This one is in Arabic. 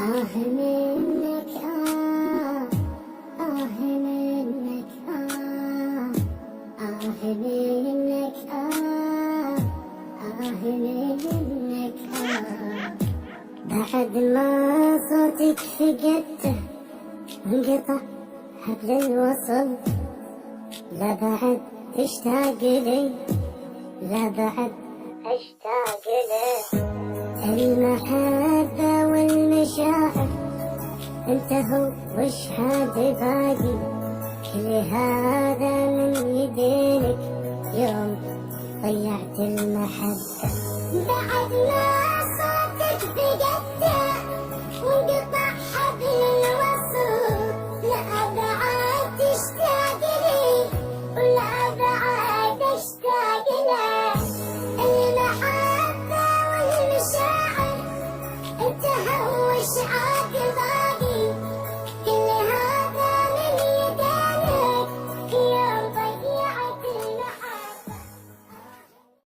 منك منك منك منك بعد ما صوتك فكدته انقطع حبل الوصل، لا بعد تشتاق لي، لا بعد اشتاق له. المحبة والمشاعر انتهوا، وش حد باقي؟ كل هذا من يدينك يوم ضيعت المحبة. بعد ما صوتك فكدته وانقطع حبل الوصل، لا بعد تشتاق لي، ولا بعد اشتاق له. المحبة والمشاعر انتهوا، وش